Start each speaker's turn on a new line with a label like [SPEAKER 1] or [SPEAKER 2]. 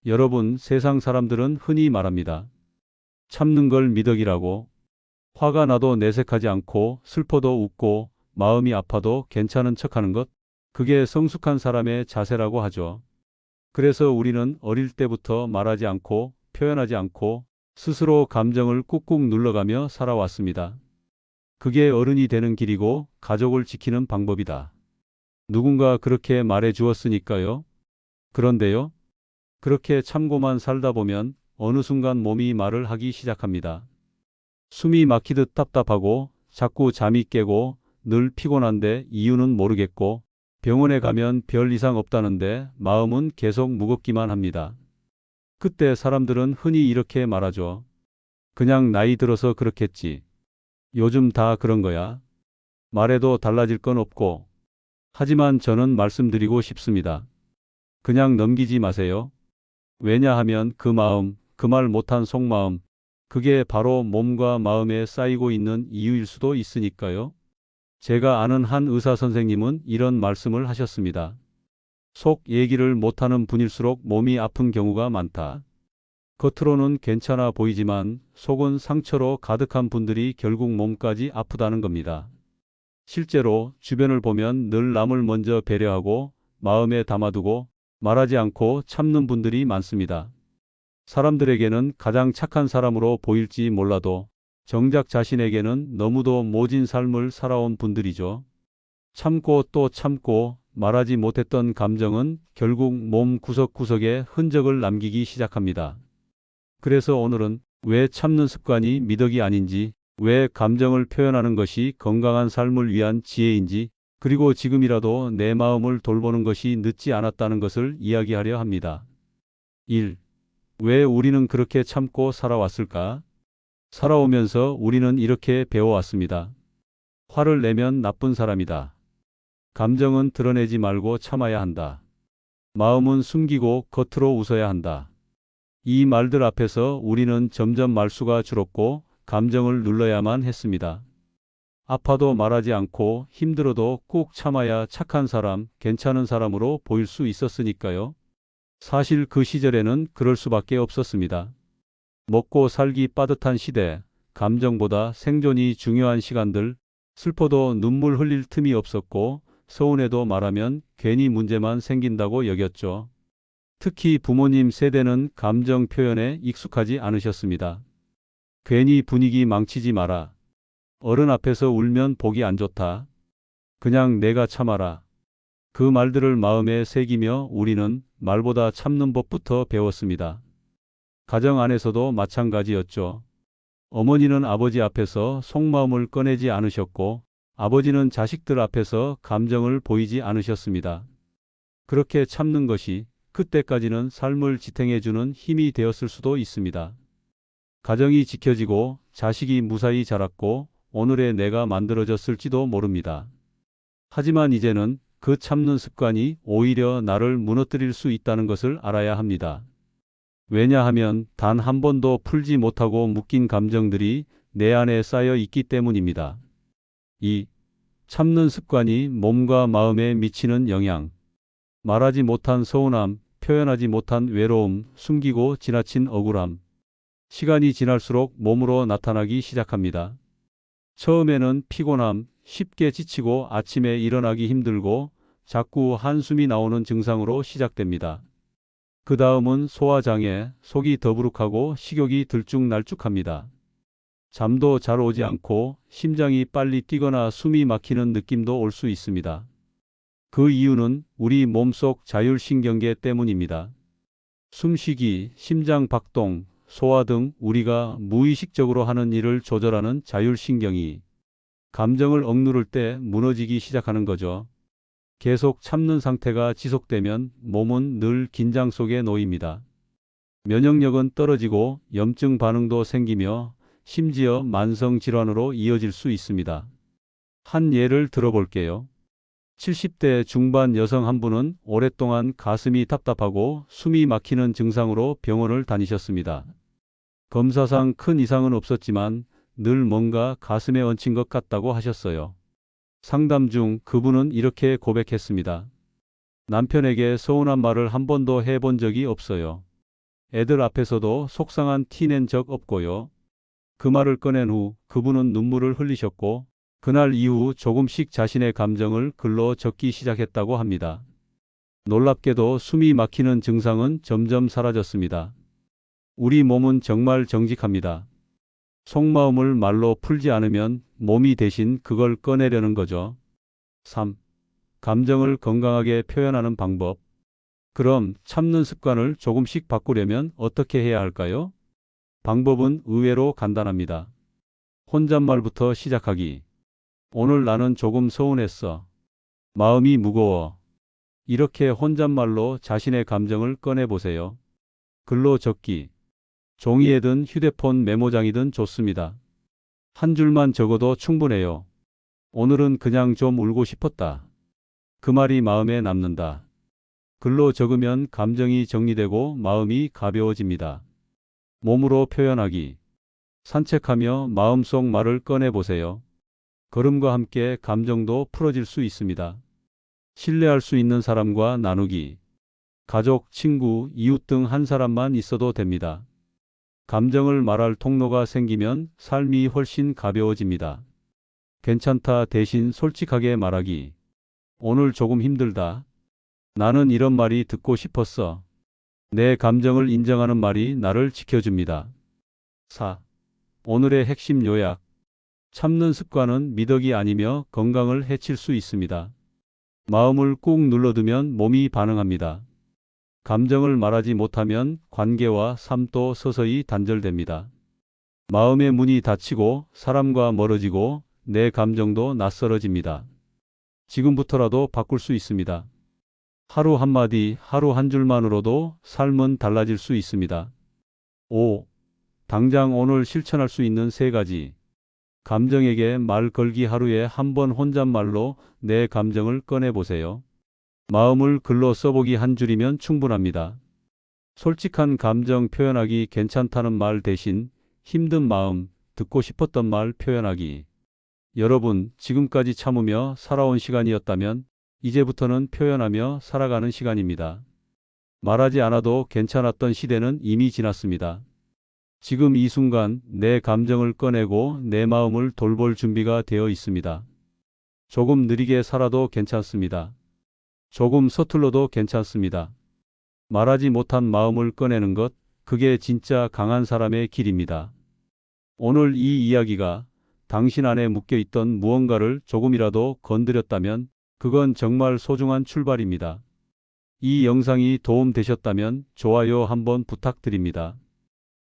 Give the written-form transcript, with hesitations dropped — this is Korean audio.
[SPEAKER 1] 여러분, 세상 사람들은 흔히 말합니다. 참는 걸 미덕이라고. 화가 나도 내색하지 않고 슬퍼도 웃고 마음이 아파도 괜찮은 척하는 것. 그게 성숙한 사람의 자세라고 하죠. 그래서 우리는 어릴 때부터 말하지 않고 표현하지 않고 스스로 감정을 꾹꾹 눌러가며 살아왔습니다. 그게 어른이 되는 길이고 가족을 지키는 방법이다. 누군가 그렇게 말해 주었으니까요. 그런데요, 그렇게 참고만 살다 보면 어느 순간 몸이 말을 하기 시작합니다. 숨이 막히듯 답답하고 자꾸 잠이 깨고 늘 피곤한데 이유는 모르겠고 병원에 가면 별 이상 없다는데 마음은 계속 무겁기만 합니다. 그때 사람들은 흔히 이렇게 말하죠. 그냥 나이 들어서 그렇겠지. 요즘 다 그런 거야. 말해도 달라질 건 없고. 하지만 저는 말씀드리고 싶습니다. 그냥 넘기지 마세요. 왜냐하면 그 마음, 그 말 못한 속마음, 그게 바로 몸과 마음에 쌓이고 있는 이유일 수도 있으니까요. 제가 아는 한 의사 선생님은 이런 말씀을 하셨습니다. 속 얘기를 못하는 분일수록 몸이 아픈 경우가 많다. 겉으로는 괜찮아 보이지만 속은 상처로 가득한 분들이 결국 몸까지 아프다는 겁니다. 실제로 주변을 보면 늘 남을 먼저 배려하고 마음에 담아두고 말하지 않고 참는 분들이 많습니다. 사람들에게는 가장 착한 사람으로 보일지 몰라도 정작 자신에게는 너무도 모진 삶을 살아온 분들이죠. 참고 또 참고 말하지 못했던 감정은 결국 몸 구석구석에 흔적을 남기기 시작합니다. 그래서 오늘은 왜 참는 습관이 미덕이 아닌지, 왜 감정을 표현하는 것이 건강한 삶을 위한 지혜인지, 그리고 지금이라도 내 마음을 돌보는 것이 늦지 않았다는 것을 이야기하려 합니다. 1. 왜 우리는 그렇게 참고 살아왔을까? 살아오면서 우리는 이렇게 배워왔습니다. 화를 내면 나쁜 사람이다. 감정은 드러내지 말고 참아야 한다. 마음은 숨기고 겉으로 웃어야 한다. 이 말들 앞에서 우리는 점점 말수가 줄었고 감정을 눌러야만 했습니다. 아파도 말하지 않고 힘들어도 꾹 참아야 착한 사람, 괜찮은 사람으로 보일 수 있었으니까요. 사실 그 시절에는 그럴 수밖에 없었습니다. 먹고 살기 빠듯한 시대, 감정보다 생존이 중요한 시간들, 슬퍼도 눈물 흘릴 틈이 없었고 서운해도 말하면 괜히 문제만 생긴다고 여겼죠. 특히 부모님 세대는 감정 표현에 익숙하지 않으셨습니다. 괜히 분위기 망치지 마라. 어른 앞에서 울면 보기 안 좋다. 그냥 내가 참아라. 그 말들을 마음에 새기며 우리는 말보다 참는 법부터 배웠습니다. 가정 안에서도 마찬가지였죠. 어머니는 아버지 앞에서 속마음을 꺼내지 않으셨고 아버지는 자식들 앞에서 감정을 보이지 않으셨습니다. 그렇게 참는 것이 그때까지는 삶을 지탱해주는 힘이 되었을 수도 있습니다. 가정이 지켜지고 자식이 무사히 자랐고 오늘의 내가 만들어졌을지도 모릅니다. 하지만 이제는 그 참는 습관이 오히려 나를 무너뜨릴 수 있다는 것을 알아야 합니다. 왜냐하면 단 한 번도 풀지 못하고 묶인 감정들이 내 안에 쌓여 있기 때문입니다. 2. 참는 습관이 몸과 마음에 미치는 영향. 말하지 못한 서운함, 표현하지 못한 외로움, 숨기고 지나친 억울함. 시간이 지날수록 몸으로 나타나기 시작합니다. 처음에는 피곤함, 쉽게 지치고 아침에 일어나기 힘들고 자꾸 한숨이 나오는 증상으로 시작됩니다. 그 다음은 소화장애, 속이 더부룩하고 식욕이 들쭉날쭉합니다. 잠도 잘 오지 않고 심장이 빨리 뛰거나 숨이 막히는 느낌도 올 수 있습니다. 그 이유는 우리 몸속 자율신경계 때문입니다. 숨쉬기, 심장 박동, 소화 등 우리가 무의식적으로 하는 일을 조절하는 자율신경이 감정을 억누를 때 무너지기 시작하는 거죠. 계속 참는 상태가 지속되면 몸은 늘 긴장 속에 놓입니다. 면역력은 떨어지고 염증 반응도 생기며 심지어 만성 질환으로 이어질 수 있습니다. 한 예를 들어볼게요. 70대 중반 여성 한 분은 오랫동안 가슴이 답답하고 숨이 막히는 증상으로 병원을 다니셨습니다. 검사상 큰 이상은 없었지만 늘 뭔가 가슴에 얹힌 것 같다고 하셨어요. 상담 중 그분은 이렇게 고백했습니다. 남편에게 서운한 말을 한 번도 해본 적이 없어요. 애들 앞에서도 속상한 티 낸 적 없고요. 그 말을 꺼낸 후 그분은 눈물을 흘리셨고 그날 이후 조금씩 자신의 감정을 글로 적기 시작했다고 합니다. 놀랍게도 숨이 막히는 증상은 점점 사라졌습니다. 우리 몸은 정말 정직합니다. 속마음을 말로 풀지 않으면 몸이 대신 그걸 꺼내려는 거죠. 3. 감정을 건강하게 표현하는 방법. 그럼 참는 습관을 조금씩 바꾸려면 어떻게 해야 할까요? 방법은 의외로 간단합니다. 혼잣말부터 시작하기. 오늘 나는 조금 서운했어. 마음이 무거워. 이렇게 혼잣말로 자신의 감정을 꺼내보세요. 글로 적기. 종이에든 휴대폰 메모장이든 좋습니다. 한 줄만 적어도 충분해요. 오늘은 그냥 좀 울고 싶었다. 그 말이 마음에 남는다. 글로 적으면 감정이 정리되고 마음이 가벼워집니다. 몸으로 표현하기. 산책하며 마음속 말을 꺼내보세요. 걸음과 함께 감정도 풀어질 수 있습니다. 신뢰할 수 있는 사람과 나누기. 가족, 친구, 이웃 등 한 사람만 있어도 됩니다. 감정을 말할 통로가 생기면 삶이 훨씬 가벼워집니다. 괜찮다 대신 솔직하게 말하기. 오늘 조금 힘들다. 나는 이런 말이 듣고 싶었어. 내 감정을 인정하는 말이 나를 지켜줍니다. 4. 오늘의 핵심 요약. 참는 습관은 미덕이 아니며 건강을 해칠 수 있습니다. 마음을 꾹 눌러두면 몸이 반응합니다. 감정을 말하지 못하면 관계와 삶도 서서히 단절됩니다. 마음의 문이 닫히고 사람과 멀어지고 내 감정도 낯설어집니다. 지금부터라도 바꿀 수 있습니다. 하루 한마디, 하루 한 줄만으로도 삶은 달라질 수 있습니다. 5. 당장 오늘 실천할 수 있는 3가지. 감정에게 말 걸기. 하루에 한 번 혼잣말로 내 감정을 꺼내보세요. 마음을 글로 써보기. 한 줄이면 충분합니다. 솔직한 감정 표현하기. 괜찮다는 말 대신 힘든 마음, 듣고 싶었던 말 표현하기. 여러분, 지금까지 참으며 살아온 시간이었다면 이제부터는 표현하며 살아가는 시간입니다. 말하지 않아도 괜찮았던 시대는 이미 지났습니다. 지금 이 순간 내 감정을 꺼내고 내 마음을 돌볼 준비가 되어 있습니다. 조금 느리게 살아도 괜찮습니다. 조금 서툴러도 괜찮습니다. 말하지 못한 마음을 꺼내는 것, 그게 진짜 강한 사람의 길입니다. 오늘 이 이야기가 당신 안에 묶여있던 무언가를 조금이라도 건드렸다면 그건 정말 소중한 출발입니다. 이 영상이 도움 되셨다면 좋아요 한번 부탁드립니다.